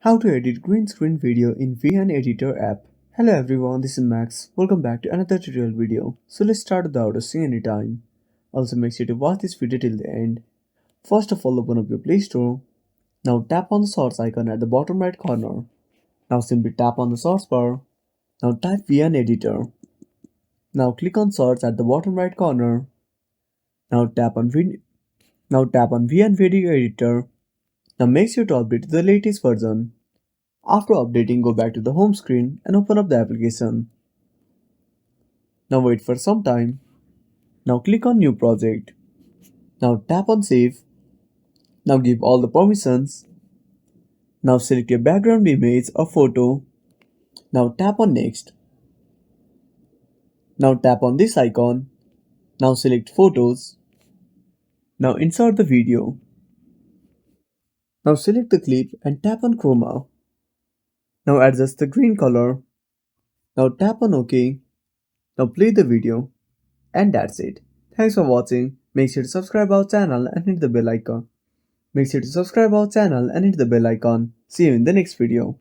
How to edit green screen video in VN Editor app. Hello everyone, this is Max. Welcome back to another tutorial video. So let's start without wasting any time. Also make sure to watch this video till the end. First of all, open up your Play Store. Now tap on the source icon at the bottom right corner. Now simply tap on the source bar. Now type VN Editor. Now click on search at the bottom right corner. Now tap on VN Video Editor. Now make sure to update to the latest version. After updating, go back to the home screen and open up the application. Now wait for some time. Now click on New Project. Now tap on Save. Now give all the permissions. Now select your background image or photo. Now tap on Next. Now tap on this icon. Now select Photos. Now insert the video. Now select the clip and tap on Chroma. Now adjust the green color. Now tap on OK. Now play the video. And that's it. Thanks for watching. Make sure to subscribe our channel and hit the bell icon. See you in the next video.